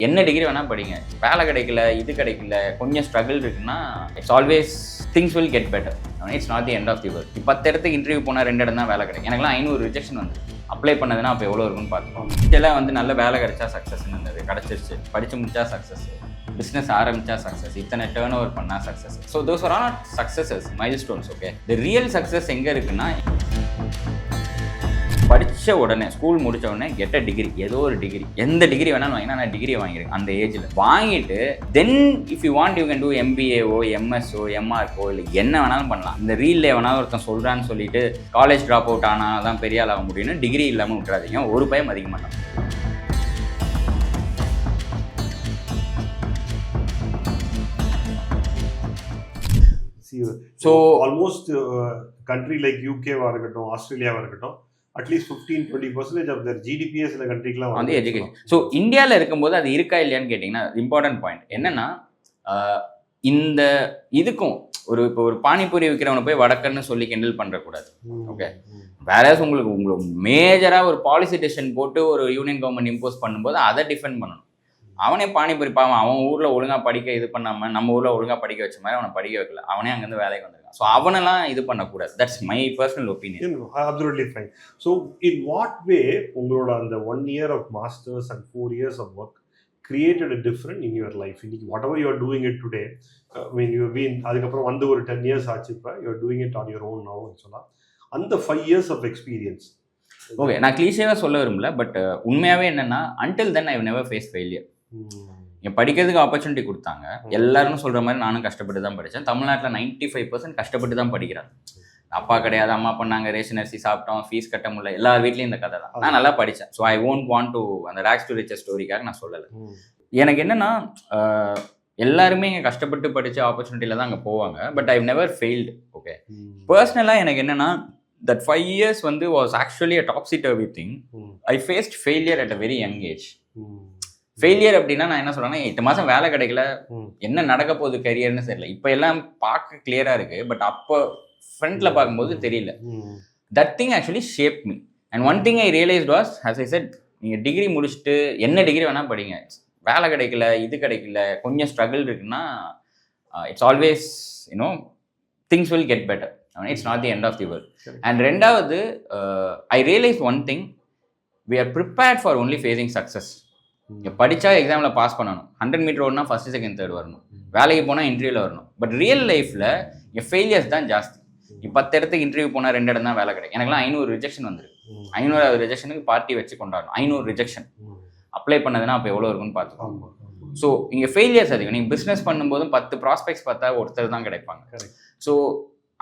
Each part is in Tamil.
என்ன டிகிரி வேணால் படிங்க, வேலை கிடைக்கல, இது கிடைக்கல, கொஞ்சம் ஸ்ட்ரகிள் இருக்குன்னா it's always things will get better. It's not the end of the world. 10 இடத்துக்கு இன்டர்வியூ போனால் 2 இடம் தான் வேலை கிடைக்கும். எனக்குலாம் 500 ரிஜெக்ஷன் வந்து அப்ளை பண்ணதுன்னா அப்போ எவ்வளோ இருக்குன்னு பார்த்துக்கோம். இதெல்லாம் வந்து நல்ல வேலை கிடைச்சா சக்ஸஸ்ன்னு இருந்தது, கிடச்சிருச்சு. படித்து முடிச்சா சக்ஸஸ், பிஸ்னஸ் ஆரம்பிச்சா சக்ஸஸ், இத்தனை டேர்ன் ஓவர் பண்ணால் success. So those are not successes, milestones. Okay, the real success எங்கே இருக்குன்னா, படித்த உடனே ஸ்கூல் முடித்த உடனே கெட்ட டிகிரி, ஏதோ ஒரு டிகிரி, எந்த டிகிரி வேணாலும் வாங்கினா நான் டிகிரி வாங்கியிருக்கேன் அந்த ஏஜில் வாங்கிட்டு, then if you want you can do MBAஓ எம்எஸ்ஓ எம்ஆர்க்கோ இல்லை என்ன வேணாலும் பண்ணலாம். இந்த ரீல்ல வேணாலும் ஒருத்தன் சொல்கிறான்னு சொல்லிட்டு காலேஜ் ட்ராப் அவுட் ஆனால் தான் பெரிய ஆள் ஆக முடியும்னு டிகிரி இல்லாமல் விட்டுறாதீங்க. ஒரு பயம் அதிக மாட்டான். So almost country like UK-வா இருக்கட்டும், ஆஸ்திரேலியாவா இருக்கட்டும், அட்லீஸ்ட் 15-20% ஆஃப் தேர் ஜிடிபியே சில கண்ட்ரிக்கெலாம் வந்து எஜுகேஷன். ஸோ இந்தியாவில் இருக்கும்போது அது இருக்கா இல்லையான்னு கேட்டிங்கன்னா இம்பார்ட்டன்ட் பாயிண்ட் என்னன்னா, இந்த இதுக்கும் இப்போ ஒரு பானிபூரி விற்கிறவனை போய் வடக்கன்னு சொல்லி கிண்டல் பண்ணுறக்கூடாது. ஓகே, வேற உங்களுக்கு மேஜராக ஒரு பாலிசி டெசிஷன் போட்டு ஒரு யூனியன் கவர்மெண்ட் இம்போஸ் பண்ணும்போது அதை டிஃபெண்ட் பண்ணணும். அவனே பானிபூரி பாவம், அவன் ஊரில் ஒழுங்காக படிக்க இது பண்ணாமல் நம்ம ஊரில் ஒழுங்காக படிக்க வச்ச மாதிரி அவனை படிக்க வைக்கல, அவனே அங்கேருந்து வேலைக்கு வந்திருக்கான். ஸோ அவனெல்லாம் இது பண்ணக்கூடாது. That's my personal opinion. Absolutely fine. So in what வே உங்களோட அந்த 1 year of masters and 4 years of work created a difference in your life? இன்னைக்கு whatever you are doing it today, when you have been, அதுக்கப்புறம் வந்து ஒரு 10 years ஆச்சு, இப்போ you are doing it on your own now சொல்லலாம். அந்த 5 years of experience. ஓகே, நான் கிளீஷேவாக சொல்ல விரும்பல, பட் உண்மையாகவே என்னென்னா, until then I have never faced failure. என் படிக்கிறதுக்கு ஆப்பர்ச்சுனிட்டி கொடுத்தாங்க. எல்லாரும் சொல்கிற மாதிரி நானும் கஷ்டப்பட்டு தான் படித்தேன். தமிழ்நாட்டில் 95% கஷ்டப்பட்டு தான் படிக்கிறாங்க. அப்பா கிடையாது, அம்மா பண்ணாங்க, ரேஷன் அரிசி சாப்பிட்டோம், ஃபீஸ் கட்ட முடியல, எல்லார் வீட்லேயும் இந்த கதை தான். நான் நல்லா படித்தேன். So I won't want to அந்த ரேக்ஸ் டு ரிச்சஸ் ஸ்டோரிக்காக நான் சொல்லலை. எனக்கு என்னென்னா, எல்லாருமே இங்கே கஷ்டப்பட்டு படித்த ஆப்பர்ச்சுனிட்டியில் தான் அங்கே போவாங்க. But I've never failed. Okay, பர்சனலாக எனக்கு என்னென்னா, that 5 years வந்து was actually a topsy-turvy thing. I faced failure at a very young age. Failure அப்படின்னா நான் என்ன சொல்கிறேன்னா, 8 மாதம் வேலை கிடைக்கல, என்ன நடக்க போகுது கரியர்னு தெரியல. இப்போ எல்லாம் பார்க்க கிளியராக இருக்குது, பட் அப்போ ஃப்ரண்ட்டில் பார்க்கும்போது தெரியல. That thing actually shape me. And one thing I realised was, as I said, நீங்கள் டிகிரி முடிச்சுட்டு என்ன டிகிரி வேணால் படிங்க, வேலை கிடைக்கல, இது கிடைக்கல, கொஞ்சம் ஸ்ட்ரகிள் இருக்குன்னா it's always you know things will get better. It's not the end of the world. And ரெண்டாவது, I realise one thing, we are prepared for only facing success. படித்தா எக்ஸாமில் பாஸ் பண்ணணும், 100 மீட்டர் ஓடனா ஃபஸ்ட்டு செகண்ட் தேர்ட் வரணும், வேலைக்கு போனால் இன்டர்வியூவில் வரணும். பட் ரியல் லைஃப்பில் என் ஃபெயிலியர்ஸ் தான் ஜாஸ்தி. 10 இடத்துக்கு இன்டர்வியூ போனால் 2 இடம் தான் வேலை கிடைக்கும். எனக்குலாம் 500 ரிஜெக்ஷன் வந்துருக்கு. 500வது ரிஜெக்ஷனுக்கு பார்ட்டி வச்சு கொண்டாடணும். 500 ரிஜெக்ஷன் அப்ளை பண்ணதுன்னா அப்போ எவ்வளோ இருக்குன்னு பார்த்துக்கோங்க. ஸோ இங்கே ஃபெயிலியர்ஸ் அதிகம். நீங்கள் பிஸ்னஸ் பண்ணும்போதும் 10 ப்ராஸ்பெக்ட்ஸ் பார்த்தா ஒருத்தர் தான் கிடைப்பாங்க. ஸோ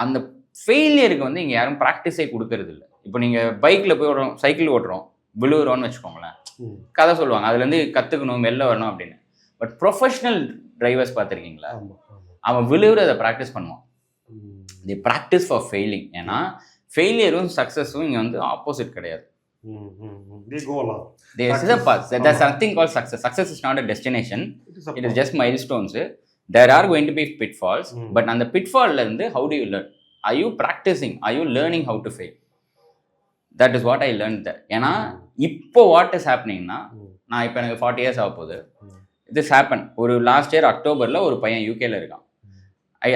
அந்த ஃபெயிலியருக்கு வந்து இங்கே யாரும் ப்ராக்டிஸே கொடுக்கறது இல்லை. இப்போ நீங்கள் பைக்கில் போய் ஓடுறோம், சைக்கிள் ஓட்டுறோம், விழுவுறோன்னு வச்சுக்கோங்களேன், கதை சொல்லுவாங்க, அதுலேருந்து கற்றுக்கணும், வெளில வரணும் அப்படின்னு. பட் ப்ரொஃபஷனல் டிரைவர்ஸ் பார்த்துருக்கீங்களா? அவன் விழுவுறதை ப்ராக்டிஸ் பண்ணுவான். தி ப்ராக்டிஸ் ஃபார் ஃபெயிலிங். ஏன்னா ஃபெயிலியரும் சக்ஸஸும் இங்கே வந்து ஆப்போசிட் கிடையாது. There's something called success. Success is not a destination. It is just milestones. There are going to be pitfalls. But on the pitfall, how do you learn? Are you practicing? Are you learning how to fail? That is what I learned there. ஏன்னா இப்போ வாட் இஸ் ஹேப்பனிங்னா, நான் இப்போ எனக்கு 40 years ஆக போகுது. திஸ் ஹேப்பன் ஒரு லாஸ்ட் இயர் அக்டோபரில் ஒரு பையன் யூகேல இருக்கான்.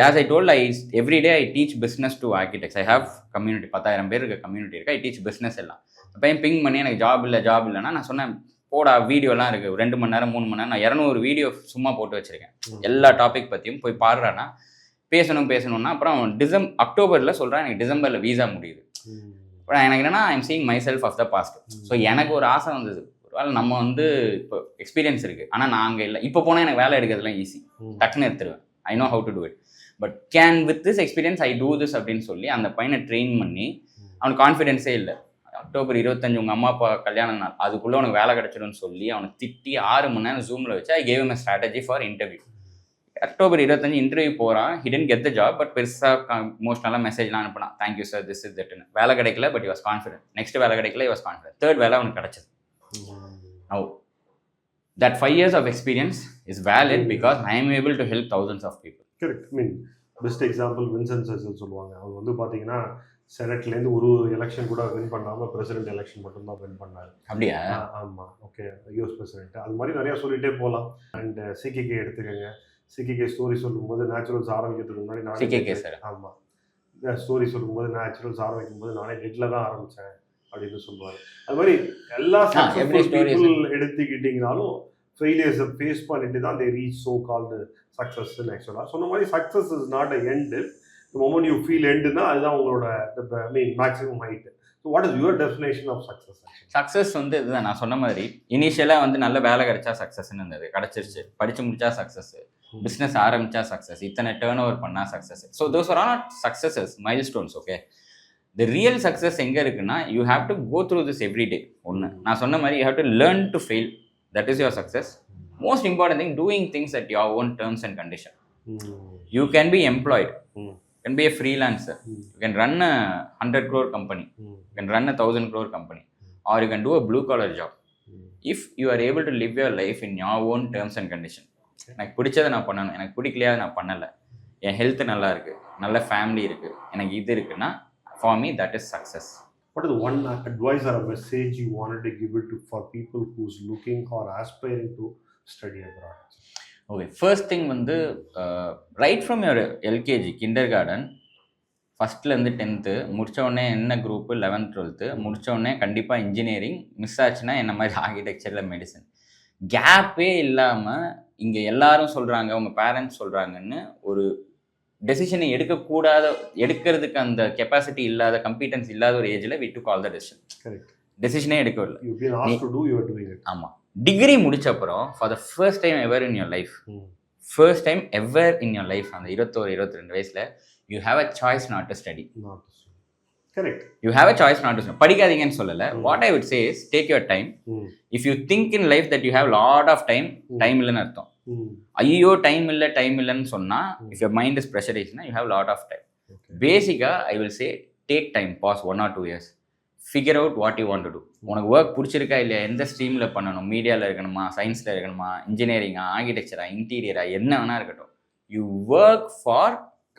As I told, every day I teach business to architects. I have community, 10,000 பேர் இருக்க கம்யூனிட்டி இருக்கு. ஐ டீச் பிஸ்னஸ் எல்லாம். பையன் பிங் பண்ணி எனக்கு ஜாப் இல்லைன்னா நான் சொன்னேன், போடா வீடியோலாம் இருக்குது, 2 மணி நேரம் 3 மணி நேரம், நான் 200 வீடியோ சும்மா போட்டு வச்சுருக்கேன், எல்லா டாபிக் பற்றியும் போய் பாடுறான்னா. பேசணும்னா அப்புறம் அக்டோபரில் சொல்கிறேன், எனக்கு டிசம்பரில் வீசா முடியுது. எனக்கு என்னன்னா, I am seeing my self of the past. So எனக்கு ஒரு ஆசை வந்தது, ஒருவேளை நம்ம வந்து இப்போ எக்ஸ்பீரியன்ஸ் இருக்குது, ஆனால் நான் அங்கே இல்லை. இப்போ போனால் எனக்கு வேலை எடுக்கிறதுலாம் ஈஸி, டக்குன்னு எடுத்துருவேன். I know how to do it. But can with this experience I do this அப்படின்னு சொல்லி அந்த பையனை ட்ரெயின் பண்ணி, அவனுக்கு கான்ஃபிடென்ஸே இல்லை. அக்டோபர் 25 உங்கள் அம்மா அப்பா கல்யாண நாள், அதுக்குள்ளே அவனுக்கு வேலை கிடச்சிடும்னு சொல்லி அவனை திட்டி 6 மணி நேரம் ஜூமில் வச்சு I gave him a strategy for interview. October 25 interview போகிறான். He didn't get the job. But பெருசாக மோஸ்ட்னலாக மெசேஜ்லாம் அனுப்பினான், தேங்க்யூ சார், திஸ் இஸ் தட்னு. வேலை கிடைக்கல, but you was confident. Next வேலை கிடைக்கல, யூ வாஸ் கான்ஃபிடென்ட். தேர்ட் வேலை அவனுக்கு கிடச்சது. Now that 5 years of experience is valid because I am able to help thousands of people. Correct. I mean, best example Vincent சர்ச்சில் சொல்லுவாங்க. அவங்க வந்து பார்த்தீங்கன்னா செனட்லேருந்து ஒரு எலெக்ஷன் கூட வின் பண்ணாமல் பிரசிடென்ட் எலெக்ஷன் மட்டும்தான் வின் பண்ணார். அப்படியா? ஆமாம். Okay, US president. அது மாதிரி நிறையா சொல்லிகிட்டே போகலாம். அண்ட் சிகேகே எடுத்துக்கோங்க. சிகேகே ஸ்டோரி சொல்லும்போது நேச்சுரல்ஸ் ஆரம்பிக்கிறதுக்கு முன்னாடி நானே ஆமாம் ஸ்டோரி சொல்லும்போது நேச்சுரல்ஸ் ஆரம்பிக்கும் போது நானே நெட்டில் தான் ஆரம்பித்தேன் அப்படின்னு சொல்லுவார். அது மாதிரி எல்லா பீப்புள் எடுத்துக்கிட்டிங்கனாலும் ஃபெயிலியர்ஸை ஃபேஸ் பண்ணிட்டு தான் தே ரீச் ஸோ கால்டு சக்ஸஸ்ன்னு ஆக்சுவலாக சொன்ன மாதிரி. Success is not a end. The moment you feel எண்டுனா அதுதான் உங்களோட maximum height. So what is your definition of success? Success வந்து இதுதான் நான் சொன்ன மாதிரி. இனிஷியலாக வந்து நல்ல வேலை கிடைச்சா சக்ஸஸ்ன்னு இருந்தது, கிடச்சிருச்சு. படித்து முடிச்சா சக்ஸஸ், பிஸ்னஸ் ஆரம்பிச்சா சக்ஸஸ், இத்தனை டேர்ன் ஓவர் பண்ணால் success. So those are not successes, milestones. Okay, the real success எங்கே இருக்குன்னா you have to go through this every day. ஒன்று நான் சொன்ன மாதிரி you have to learn to fail. That is your success. Most important thing, doing things at your own terms and condition. You can be employed, you can be a freelancer, you can run a 100 crore company, you can run a 1000 crore company, or you can do a blue collar job. If you are able to live your life in your own terms and condition. எனக்கு பிடிச்சதை நான் பண்ணணும், எனக்கு பிடிக்கலையா நான் பண்ணலை, என் ஹெல்த் நல்லா இருக்குது, நல்ல ஃபேமிலி இருக்குது, எனக்கு இது இருக்குன்னா for me that is success. What is one advice or a message you wanted to give it to for people who's looking or aspiring to study abroad? Okay, first thing வந்து right from your LKG kindergarten ஃபஸ்ட்லேருந்து 10th முடித்தோடனே என்ன குரூப்பு, 11th 12th முடித்தோடனே கண்டிப்பாக இன்ஜினியரிங், மிஸ் ஆச்சுன்னா என்ன மாதிரி ஆர்கிடெக்சரில் மெடிசன். கேப்பே இல்லாமல் இங்கே எல்லாரும் சொல்கிறாங்க, உங்கள் பேரண்ட்ஸ் சொல்கிறாங்கன்னு ஒரு டெசிஷனை எடுக்கிறதுக்கு அந்த கெப்பாசிட்டி இல்லாத, கம்பீட்டன்ஸ் இல்லாத ஒரு ஏஜில் we took all the decision. Correct. டெசிஷனே எடுக்கவில்லை. ஆமாம். டிகிரி முடிச்சப்பறம் for the first time ever in your life, first time ever in your life, அந்த 21-22 வயசில் you have a choice not to study. Correct. You have a choice not to study. படிக்காதீங்கன்னு சொல்லலை. What I would say is take your time. If you think in life that you have lot of time, time இல்லைன்னு அர்த்தம். ஐயோ டைம் இல்லைன்னு சொன்னால் இஃப் யர் மைண்ட் இஸ் ப்ரெஷரைஸ்னா you have lot of time. பேசிக்காக I will say take time, pass 1 or 2 years, figure out what you want to do. உனக்கு ஒர்க் பிடிச்சிருக்கா இல்லையா, எந்த ஸ்ட்ரீமில் பண்ணணும், மீடியாவில் இருக்கணுமா, சயின்ஸில் இருக்கணுமா, இன்ஜினியரிங்கா, ஆர்கிடெக்சரா, இன்டீரியரா, என்ன வேணா இருக்கட்டும். You work for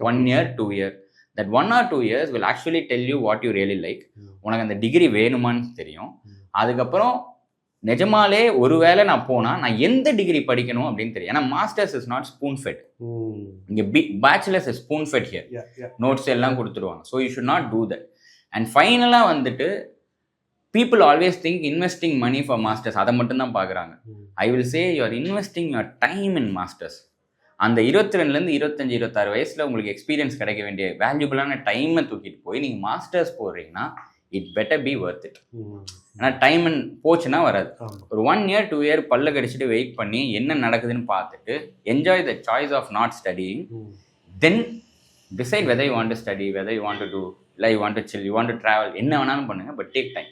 1 year 2 year. That 1 or 2 years will actually tell you what you really like. உனக்கு அந்த டிகிரி வேணுமான்னு தெரியும். அதுக்கப்புறம் நிஜமாலே ஒருவேளை நான் போனால் நான் எந்த டிகிரி படிக்கணும் அப்படின்னு தெரியும். ஏன்னா masters is not spoon fed. இங்கே bachelors is spoon fed here. Notes எல்லாம் கொடுத்துருவாங்க. So you should not do that. And ஃபைனலாக வந்துட்டு people always think investing money for masters, அதை மட்டும்தான் பார்க்குறாங்க. I will say you are investing your time in masters. அந்த 22 25 26 வயசில் உங்களுக்கு எக்ஸ்பீரியன்ஸ் கிடைக்க வேண்டிய வேல்யூபிளான டைமை தூக்கிட்டு போய் நீங்கள் மாஸ்டர்ஸ் போடுறீங்கன்னா it better be worth it. ஏன்னா டைம் போச்சுன்னா வராது. ஒரு 1 year 2 year பல்ல கடிச்சிட்டு வெயிட் பண்ணி என்ன நடக்குதுன்னு பார்த்துட்டு enjoy the choice of not studying, then decide whether you want to study, whether you want to do, இல்லை you want to chill, you want to travel, என்ன வேணாலும் பண்ணுங்கள், பட் டேக் டைம்.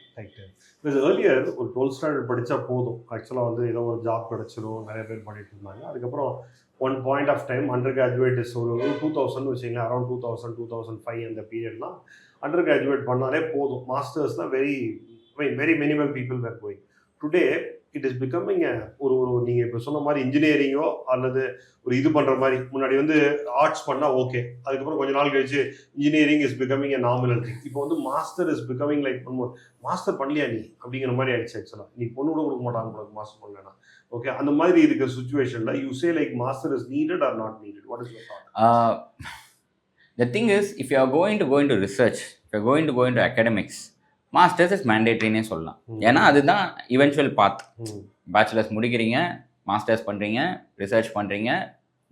ஏர்லியர் ஒரு 12th standard படித்தா போதும், ஆக்சுவலாக வந்து ஏதோ ஒரு ஜாப் கிடச்சிடும், நிறைய பேர் பண்ணிட்டு இருந்தாங்க. அதுக்கப்புறம் one point of time undergraduate ஒரு 2000 வச்சுங்களேன், அரௌண்ட் 2000 2005 அந்த பீரியட்லாம் அண்டர் கிராஜுவேட் பண்ணாலே போதும். மாஸ்டர்ஸ் தான் very minimum people were going. Today it is becoming ஒரு நீங்கள் இப்போ சொன்ன மாதிரி இன்ஜினியரிங்கோ அல்லது ஒரு இது பண்ணுற மாதிரி, முன்னாடி வந்து ஆர்ட்ஸ் பண்ணால் ஓகே, அதுக்கப்புறம் கொஞ்ச நாள் கழிச்சு engineering is becoming a nominal thing. இப்போ வந்து master is becoming like master பண்ணலையா நீ அப்படிங்கிற மாதிரி ஆயிடுச்சு. ஆக்சுவலாக நீ பொண்ணு கூட கொடுக்க மாட்டாங்க உங்களுக்கு மாஸ்டர் பண்ணலன்னா. ஓகே, அந்த மாதிரி இருக்கிற சுச்சுவேஷனில் you say like master is needed or not needed? What is your thought? The thing is, if you are going to go into research, if you are going to go into academics, masters is மேண்டேட்ரினே சொல்லலாம். ஏன்னா அதுதான் இவென்ச்சுவல் பாத். பேச்சுலர்ஸ் முடிக்கிறீங்க, மாஸ்டர்ஸ் பண்ணுறீங்க, ரிசர்ச் பண்ணுறீங்க,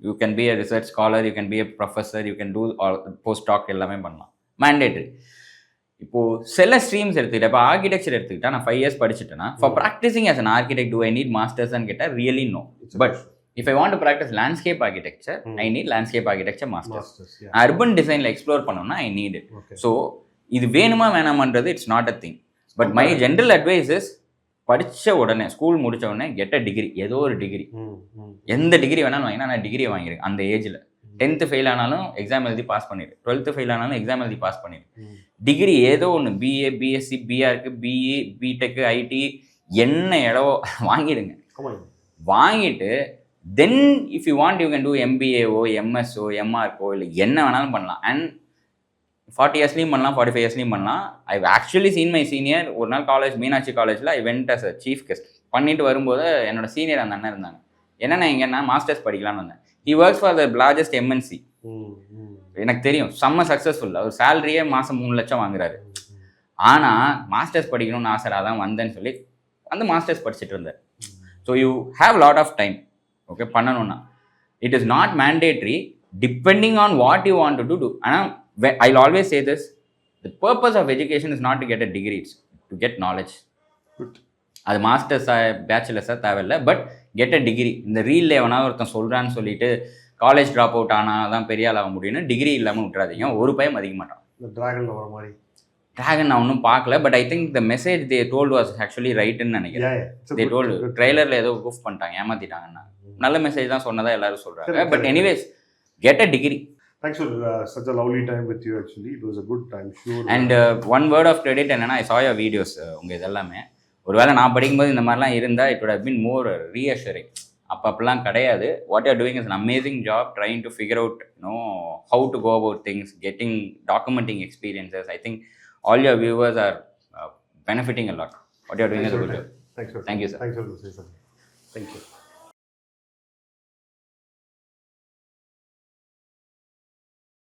you can be a research scholar, you can be a professor, you can do post doc, எல்லாமே பண்ணலாம். மேண்டேட்ரி. இப்போது சில ஸ்ட்ரீம்ஸ் எடுத்துக்கிட்டேன். இப்போ ஆர்கிடெக்சர் எடுத்துக்கிட்டா நான் 5 years படிச்சுட்டேன்னா for practising as an architect do I need மாஸ்டர்ஸ்ன்னு கேட்டால் really no. But if I want to practice landscape architecture, I need landscape architecture masters. Urban design la explore பண்ணனும்னா I need it. So இது வேணுமா வேணாமான்றது it's not a thing. But my general advice is படித்த உடனே, ஸ்கூல் முடித்த உடனே கெட் அ டிகிரி. ஏதோ ஒரு டிகிரி, எந்த டிகிரி வேணாலும் வாங்கினா நான் டிகிரியை வாங்கிடுறேன் அந்த ஏஜில். 10th ஃபெயில் ஆனாலும் எக்ஸாம் எழுதி பாஸ் பண்ணிடு, 12th ஃபெயில் ஆனாலும் எக்ஸாம் எழுதி பாஸ் பண்ணிடு. டிகிரி ஏதோ ஒன்று, BA, BSc, BArch, BE, BTech, IT, என்ன இடவோ வாங்கிடுங்க. வாங்கிட்டு then if you want you can do எம்பிஏஓ, எம்எஸ்ஓ, எம்ஆர்க்கோ, இல்லை என்ன வேணாலும் பண்ணலாம். அண்ட் 40 இயர்ஸ்லையும் பண்ணலாம், 45 இயர்ஸ்லையும் பண்ணலாம். I actually seen my senior. ஒரு நாள் காலேஜ் மீனாட்சி காலேஜில் I went as a chief guest. பண்ணிட்டு வரும்போது என்னோட சீனியர் அந்த அண்ணன் இருந்தாங்க. என்னென்ன எங்கன்னா மாஸ்டர்ஸ் படிக்கலான்னு வந்தேன். He works for the largest MNC. எனக்கு தெரியும், செம்ம சக்ஸஸ்ஃபுல். அவர் சேலரியே மாதம் 3 லட்சம் வாங்குறாரு. ஆனால் மாஸ்டர்ஸ் படிக்கணும்னு ஆசையாக தான் வந்தேன்னு சொல்லி வந்து மாஸ்டர்ஸ் படிச்சுட்டு இருந்தார். So you have lot of time. Okay, பண்ணணும்னா it is not mandatory, depending on what you want to do. ஆனால் I always say this, the purpose of education is not to get a degree, it's to get knowledge. அது மாஸ்டர்ஸாக பேச்சுலர்ஸாக தேவையில்லை, பட் கெட் அ டிகிரி. இந்த ரீலில் எவனா ஒருத்தன் சொல்கிறான்னு சொல்லிட்டு காலேஜ் ட்ராப் அவுட் ஆனால் தான் பெரிய ஆள் ஆக முடியும்னு டிகிரி இல்லாமல் விட்டுறாதீங்க. ஒரு பயம் அதிக மாட்டான். இந்த ட்ராகனில் வர மாதிரி ட்ராகன் நான் ஒன்றும் பார்க்கல, but I think the message they told was actually ரைட்டுன்னு நினைக்கிறேன். தே டோல்டு ட்ரெய்லரில் ஏதோ ப்ரூஃப் பண்ணிட்டாங்க, ஏமாற்றிட்டாங்கன்னா. நல்ல மெசேஜ் தான் சொன்னதா எல்லாரும் சொல்கிறாங்க. But anyways, get a degree. Thanks for such a lovely time with you actually. It was a good time, sure. And one word of credit என்னன்னா, I saw your videos. உங்கள் இதெல்லாமே ஒருவேளை நான் படிக்கும்போது இந்த மாதிரிலாம் இருந்தால் it would have been more reassuring. அப்போலாம் கிடையாது. What you are doing is an amazing job trying to figure out, you know, how to go about things, documenting experiences. I think all your viewers are benefiting a lot. What you are doing is a good job. Thanks for Thank you, sir. Thanks for listening. Thank you.